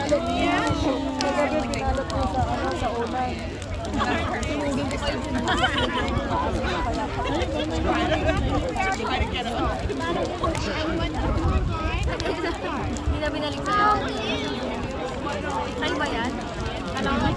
Kagabi pinalot ko sa unan. Hindi na binalik sa'yo. Sa'yo ba yan? Alam mo?